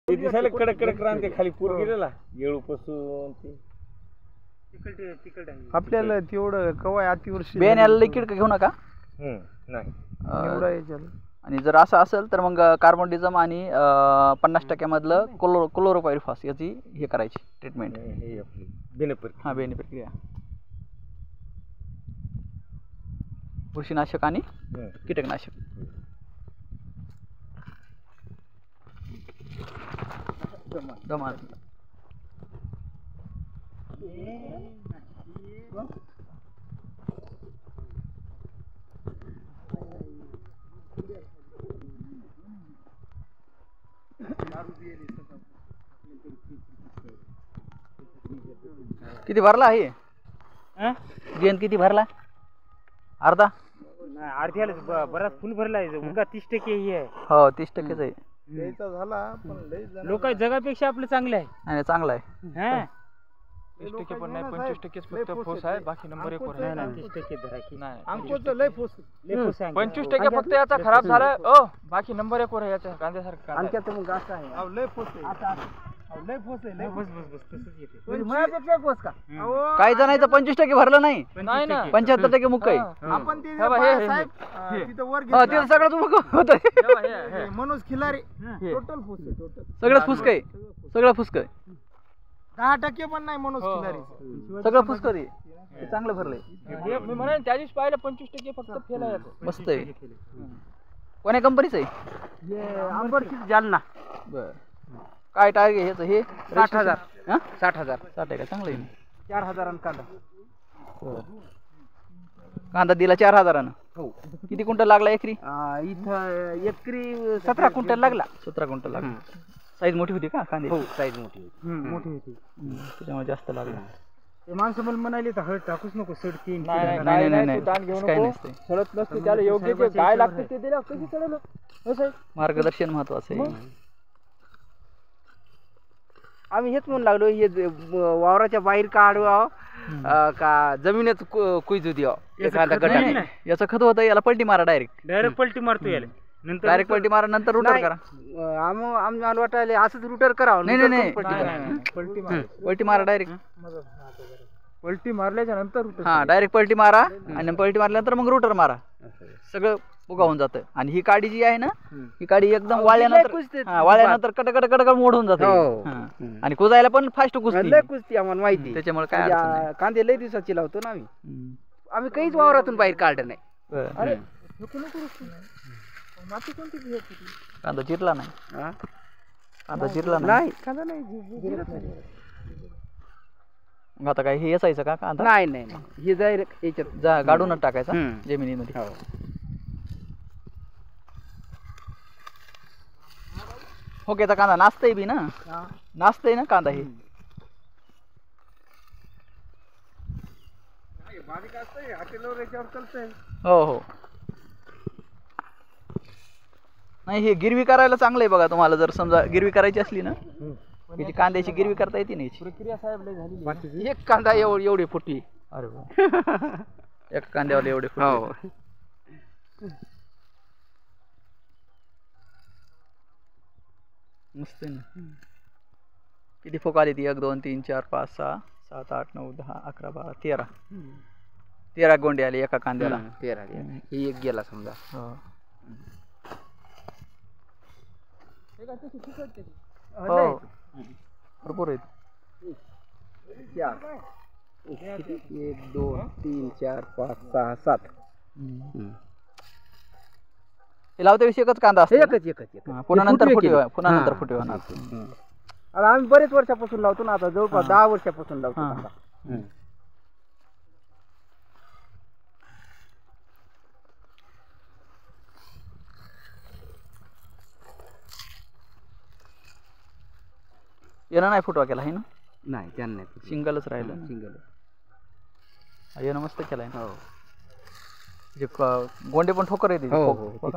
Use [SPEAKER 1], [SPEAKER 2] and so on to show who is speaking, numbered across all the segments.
[SPEAKER 1] ते दिसायला कडक कडक रान ते खाली पूर गेलेला येळू पासून ते
[SPEAKER 2] आपल्याला तेवढं कवाय अतिवर्षी
[SPEAKER 3] बियाण्याला लिक्विड घेऊ नका.
[SPEAKER 1] नाही
[SPEAKER 2] एवढा याच्याला.
[SPEAKER 3] आणि जर असं असेल तर मग कार्बन डिझम आणि 50% मधलं क्लोरोपायरिफॉस याची हे करायची ट्रीटमेंट.
[SPEAKER 1] हे आपली बेनपर
[SPEAKER 3] हां बेनी प्रक्रिया. बुरशीनाशक आणि कीटकनाशक. दमान किती भरला आहे गेंद किती भरला? अर्धा
[SPEAKER 2] अर्ध्याला बराच फुल भरला आहे. उगा 30% ही आहे.
[SPEAKER 3] हो 30%च आहे.
[SPEAKER 2] द्यायचा झाला पण लय लोक जगापेक्षा आपलं चांगलं आहे.
[SPEAKER 3] आणि चांगला आहे.
[SPEAKER 2] हां
[SPEAKER 4] 30% पण नाही 25% फक्त फोस आहे. बाकी नंबर 1 वर आहे.
[SPEAKER 2] नाही 30% धराकी
[SPEAKER 4] नाही
[SPEAKER 2] आमचं लय फोस लय फोस आहे.
[SPEAKER 4] 25% फक्त याचा खराब झाला. ओ बाकी नंबर 1 वर आहे याचा कांद्यासारखा.
[SPEAKER 2] आणखी तर मग असं आहे. अहो लय फोस आहे. आता अहो लय फोस आहे. लय बस तसंच येते. माझ्यापेक्षा फोस का?
[SPEAKER 3] काही जणांचं 25% भरलं नाही.
[SPEAKER 4] नाही ना
[SPEAKER 3] 75% मुक्क आहे.
[SPEAKER 2] आपण ते साहेब तिथं वर
[SPEAKER 3] हो तिथं सगळंच मुक्क होतं.
[SPEAKER 2] मनोज खिलारे टोटल फोस आहे. टोटल
[SPEAKER 3] सगळं फुसक आहे. सगळं फुसक आहे.
[SPEAKER 2] 10% पण नाही मनोज खिलारे.
[SPEAKER 3] सगळं फुसक आहे. चांगलं भरलंय.
[SPEAKER 4] मी म्हणाल त्या दिवशी पाहिलं 25% फक्त फेल आहे.
[SPEAKER 3] मस्त आहे. कोण्या कंपनीचं आहे?
[SPEAKER 2] आंबरची जालना.
[SPEAKER 3] बर काय टार्गेट ह्याचं हे
[SPEAKER 2] 60,000.
[SPEAKER 3] 60,000 60 आहे का? चांगलं आहे.
[SPEAKER 2] 4,000 कांदा.
[SPEAKER 3] कांदा दिला 4,000.
[SPEAKER 2] हो
[SPEAKER 3] किती क्विंटल लागला एकरी?
[SPEAKER 2] इथं एकरी 17 क्विंटल लागला.
[SPEAKER 3] 17 क्विंटल लागला. साईज मोठी होती का कांदे?
[SPEAKER 2] हो साईज मोठी होती. मोठी होती
[SPEAKER 3] त्याच्यामुळे जास्त लागला.
[SPEAKER 2] ते माणसं मला म्हणाले तर हळद टाकूच नको सडते.
[SPEAKER 3] नाही
[SPEAKER 4] दान घेऊ
[SPEAKER 3] काही
[SPEAKER 4] नको.
[SPEAKER 3] नसते.
[SPEAKER 4] सडत नसते त्याला योग्य जे काय लागते ते दिलं कशी सडलं. असं
[SPEAKER 3] मार्गदर्शन महत्वाचं आहे.
[SPEAKER 2] आम्ही हेच म्हणून लागलो हे वावराच्या बाहेर काढावं का जमिनीत कुजू द्यावं एखादा गटाने.
[SPEAKER 3] याचं खत होतं याला पलटी मारा
[SPEAKER 2] डायरेक्ट पलटी मारतो याला. नंतर
[SPEAKER 3] डायरेक्ट पलटी मारा नंतर रुटर करा.
[SPEAKER 2] आम्हाला वाटायले असंच रुटर करावं.
[SPEAKER 3] नाही
[SPEAKER 2] पलटी
[SPEAKER 3] मारा डायरेक्ट.
[SPEAKER 2] पलटी मारल्याच्या नंतर
[SPEAKER 3] हा डायरेक्ट पलटी मारा आणि पलटी मारल्यानंतर मग रुटर मारा. सगळं उगावून जातं. आणि ही काडी जी आहे ना ही काडी एकदम वाळल्यानंतर कटकट मोडून जाते. आणि कुजायला पण फास्ट कुजती
[SPEAKER 2] आम्हाला माहिती.
[SPEAKER 3] त्याच्यामुळे काय
[SPEAKER 2] कांदे लय दिवसाची लावतो ना आम्ही काहीच वावरातून बाहेर काढलं नाही.
[SPEAKER 3] कांदा चिरला नाही. कांदा चिरला
[SPEAKER 2] नाही. कांदा नाही.
[SPEAKER 3] मग आता काय हे असायचं का कांदा?
[SPEAKER 2] नाही हे डायरेक्ट याच्यात
[SPEAKER 3] गाडूनच टाकायचा जमिनीमध्ये. ओके तर कांदा नाचतंय बी ना. नाचतंय ना कांदा हे. हो हो नाही हे गिरवी करायला चांगलं आहे बघा. तुम्हाला जर समजा गिरवी करायची असली ना याची कांद्याची गिरवी करता येते नाही.
[SPEAKER 4] प्रक्रिया साहेब लय झाली.
[SPEAKER 2] एक कांदा एवढी फुटली.
[SPEAKER 3] अरे एका कांद्यावर एवढे फुटले. मस्त आहे ना. किती फोक आली ती? 1 2 3 4 5 6 7 8 9 10 11 12 13 गोंडे आले एका कांद्याला.
[SPEAKER 2] 13 ही एक गेला समजा.
[SPEAKER 3] हो भरपूर आहेत.
[SPEAKER 2] 1 2 3 4 5 6 7
[SPEAKER 3] हे लावते विषय एकच कांदा असतो.
[SPEAKER 2] एकच
[SPEAKER 3] पुन्हा नंतर फुटे होणार.
[SPEAKER 2] आता आम्ही बरेच वर्षापासून लावतो ना. आता जवळपास 10 वर्षापासून लावतो कांदा.
[SPEAKER 3] यानं नाही फुटवा केला आहे ना?
[SPEAKER 2] नाही त्यांना नाही.
[SPEAKER 3] सिंगलच राहिलं. यानं मस्त केलाय. हो गोंडे पण ठोकर येते.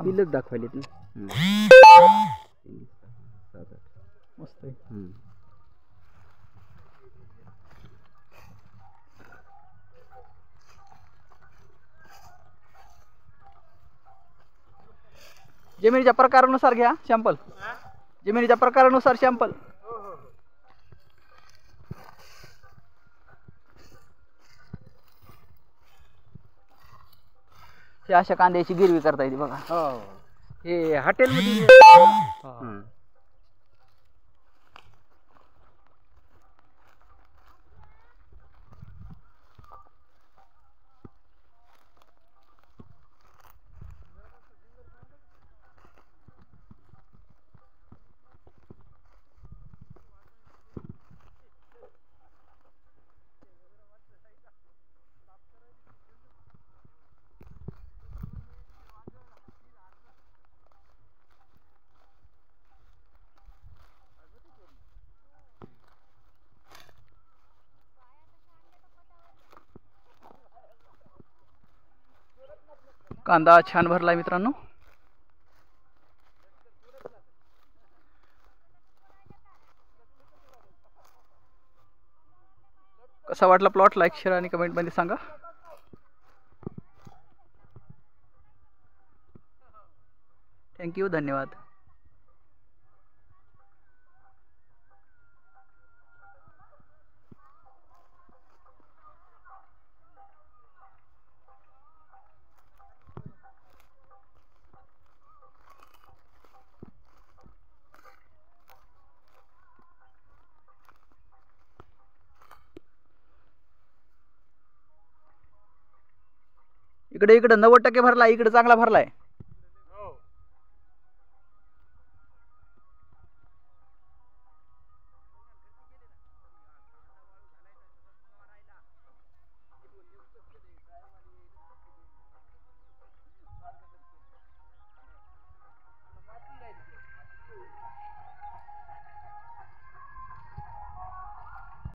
[SPEAKER 2] पिलच दाखवायलेत ना.
[SPEAKER 3] मस्त आहे. जमिनीच्या प्रकारानुसार घ्या सॅम्पल. जमिनीच्या प्रकारानुसार सॅम्पल. हे अशा कांद्याची गिरवी करता येते बघा.
[SPEAKER 2] हो हे हॉटेलमध्ये
[SPEAKER 3] कांदा छान भरलाय मित्रांनो. कसा वाटला प्लॉट? लाईक शेअर आणि कमेंट मध्ये सांगा. थँक्यू, धन्यवाद. इकडे 90% भरलाय, इकडे चांगला भरलाय.